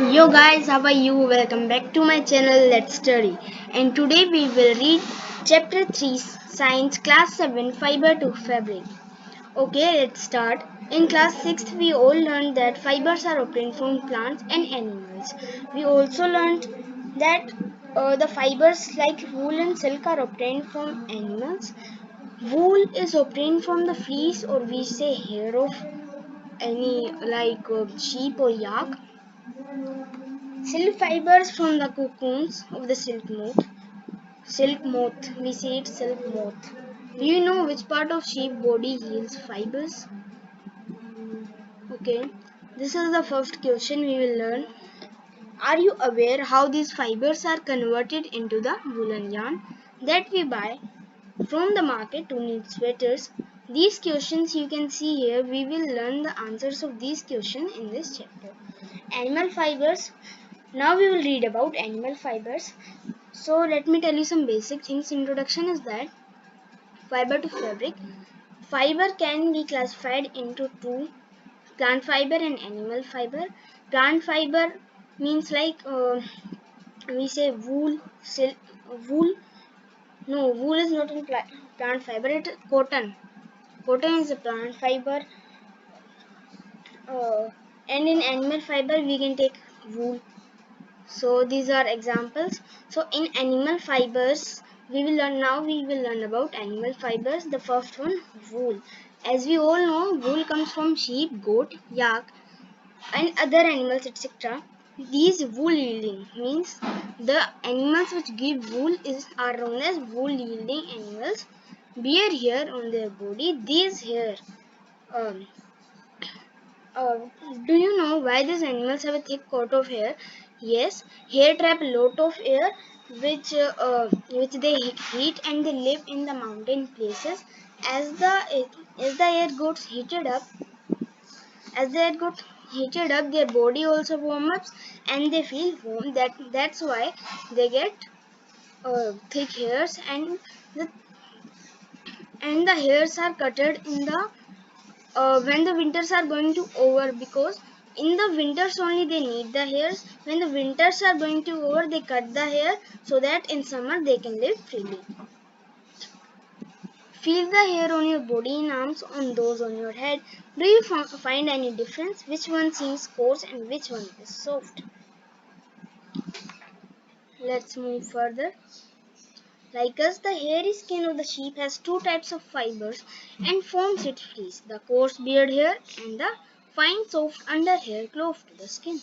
Yo guys, how are you? Welcome back to my channel Let's Study. And today we will read Chapter 3 Science Class 7 Fiber to Fabric. Okay, let's start. In class 6 we all learned that fibers are obtained from plants and animals. We also learned that the fibers like wool and silk are obtained from animals. Wool is obtained from the fleece or we say hair of any sheep or yak. Silk fibers from the cocoons of the silk moth. Silk moth. We say it silk moth. Do you know which part of sheep body yields fibers? Okay. This is the first question we will learn. Are you aware how these fibers are converted into the woolen yarn that we buy from the market to knit sweaters? These questions you can see here. We will learn the answers of these questions in this chapter. Animal fibers. Now we will read about animal fibers. So let me tell you some basic things. Introduction is that fiber to fabric. Fiber can be classified into two: plant fiber and animal fiber. Plant fiber means we say wool, silk, wool. No, wool is not in plant fiber. It is cotton. Cotton is a plant fiber. Uh, and in animal fiber we can take wool. So these are examples. So in animal fibers, we will learn about animal fibers. The first one, wool. As we all know, wool comes from sheep, goat, yak, and other animals, etc. These wool yielding means the animals which give wool are known as wool yielding animals. Bear hair on their body. These hair. Um, uh, do you know why these animals have a thick coat of hair? Yes, hair trap a lot of air which they heat and they live in the mountain places. As the as the air gets heated up, as the air got heated up, their body also warms up and they feel warm. That's why they get thick hairs the and the hairs are cutted in the when the winters are going to over, because in the winters only they need the hairs. When the winters are going to over, they cut the hair so that in summer they can live freely. Feel the hair on your body and arms, on those on your head. Do you find any difference? Which one seems coarse and which one is soft? Let's move further. Like us, the hairy skin of the sheep has two types of fibers and forms its fleece: the coarse beard hair and the fine soft under hair close to the skin.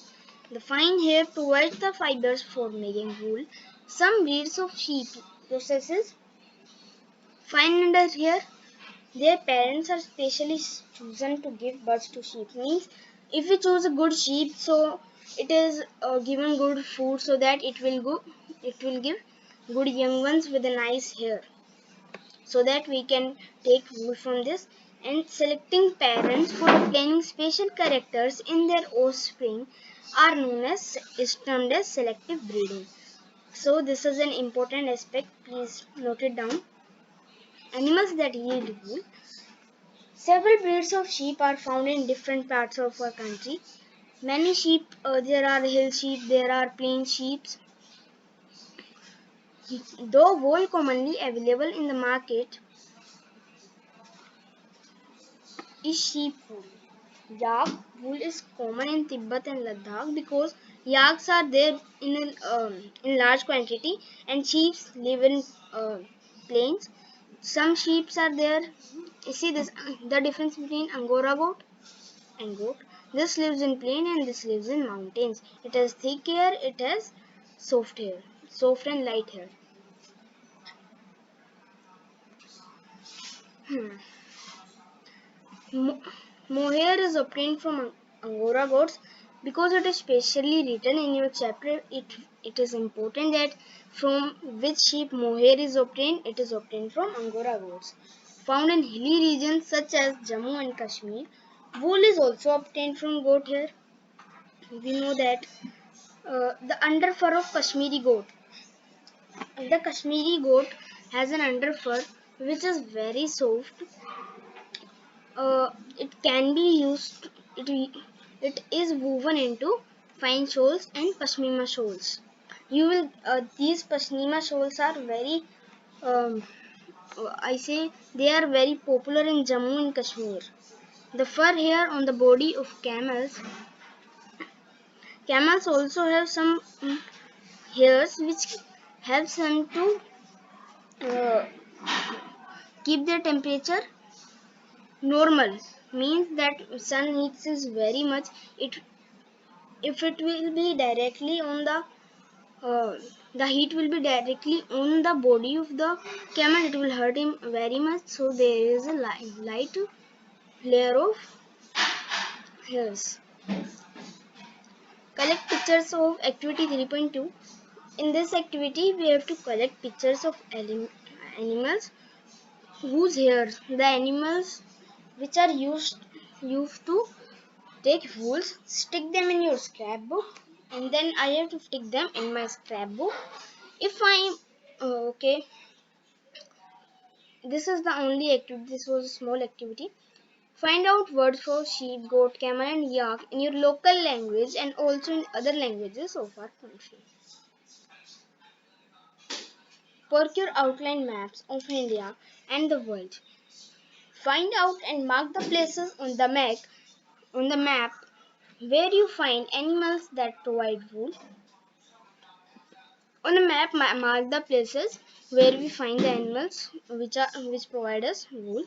The fine hair provides the fibers for making wool. Some breeds of sheep possesses fine under hair. Their parents are specially chosen to give birth to sheep. Means if we choose a good sheep, so it is given good food so that it will give good young ones with a nice hair, so that we can take wool from this. And selecting parents for obtaining special characters in their offspring are known as is termed as selective breeding. So this is an important aspect, please note it down. Animals that yield wool. Several breeds of sheep are found in different parts of our country. Many sheep, there are hill sheep, there are plain sheep. Though wool commonly available in the market is sheep wool. Yak wool is common in Tibet and Ladakh because yaks are there in large quantity and sheep live in plains. Some sheep are there. You see this the difference between Angora goat and goat. This lives in plain and this lives in mountains. It has thick hair. It has soft hair, soft and light hair. Hmm. Mohair is obtained from Angora goats. Because it is specially written in your chapter, it is important that from which sheep mohair is obtained. It is obtained from Angora goats. Found in hilly regions such as Jammu and Kashmir, wool is also obtained from goat hair. We know that the underfur of Kashmiri goat. The Kashmiri goat has an underfur which is very soft. It can be used. It is woven into fine shawls and pashmina shawls. You will these pashmina shawls are very um, I say they are very popular in Jammu and Kashmir. The fur hair on the body of camels also have some hairs which helps them to uh, keep their temperature normal. Means that sun heat is very much. It if it will be directly on the heat will be directly on the body of the camel, it will hurt him very much. So there is a light layer of hairs. Collect pictures of activity 3.2. In this activity we have to collect pictures of animals whose hairs, the animals which are used to take wools, stick them in your scrapbook, and then I have to stick them in my scrapbook. If I okay, this is the only activity. This was a small activity. Find out words for sheep, goat, camel, and yak in your local language and also in other languages of our country. Procure outline maps of India and the world. Find out and mark the places on the map where you find animals that provide wool. On a map, mark the places where we find the animals which provide us wool.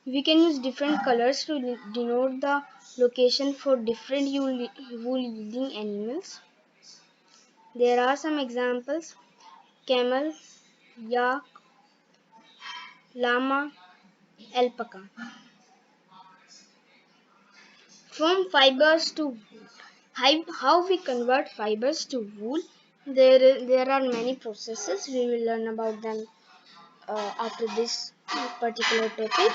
We can use different colors to denote the location for different wool yielding animals. There are some examples: camel, yak, llama, alpaca. From fibers to wool. How we convert fibers to wool? There are many processes. We will learn about them after this particular topic.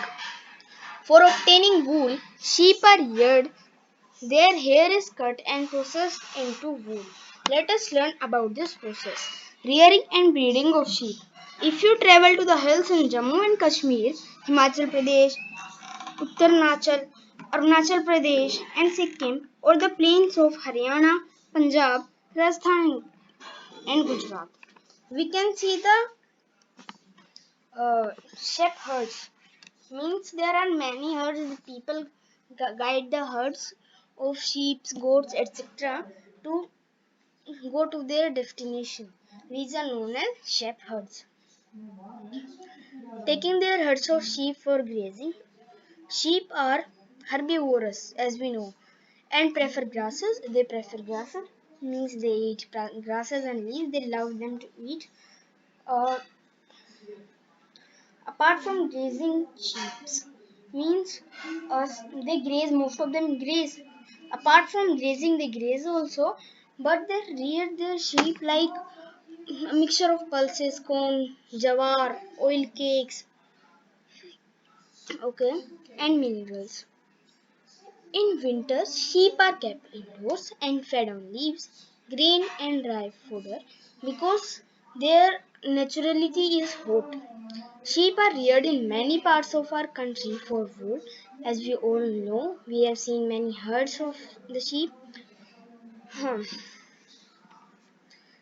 For obtaining wool, sheep are reared. Their hair is cut and processed into wool. Let us learn about this process. Rearing and breeding of sheep. If you travel to the hills in Jammu and Kashmir, Himachal Pradesh, Uttarachal, Arunachal Pradesh and Sikkim, or the plains of Haryana, Punjab, Rajasthan and Gujarat, we can see the sheep herds. Means there are many herds. The people guide the herds of sheep, goats, etc. to go to their destination. These are known as shepherds. Taking their herds of sheep for grazing. Sheep are herbivorous, as we know, and prefer grasses. They prefer grasses, means they eat grasses and leaves. They love them to eat. Uh, Apart from grazing sheep, means they graze. Most of them graze. Apart from grazing, they graze also, but they rear their sheep like a mixture of pulses, corn, jawar, oil cakes, okay, and minerals. In winter, sheep are kept indoors and fed on leaves, grain, and dry fodder because their naturality is hot. Sheep are reared in many parts of our country for wool. As we all know, we have seen many herds of the sheep. Hmm.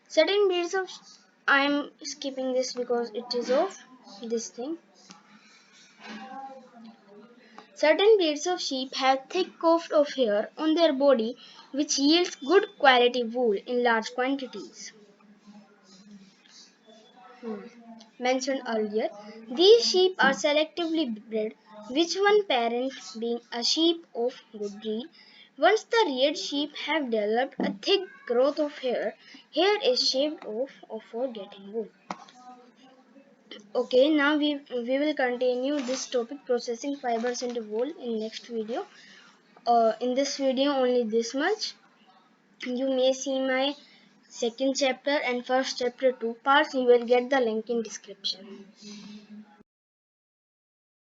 Certain breeds of I am skipping this because it is of this thing. Certain breeds of sheep have thick coat of hair on their body which yields good quality wool in large quantities. Mentioned earlier, these sheep are selectively bred, with one parent being a sheep of good breed. Once the reared sheep have developed a thick growth of hair is shaved off for getting wool. Okay, now we will continue this topic processing fibers into wool in next video. In this video only this much. You may see my second chapter and first chapter 2 parts. You will get the link in description.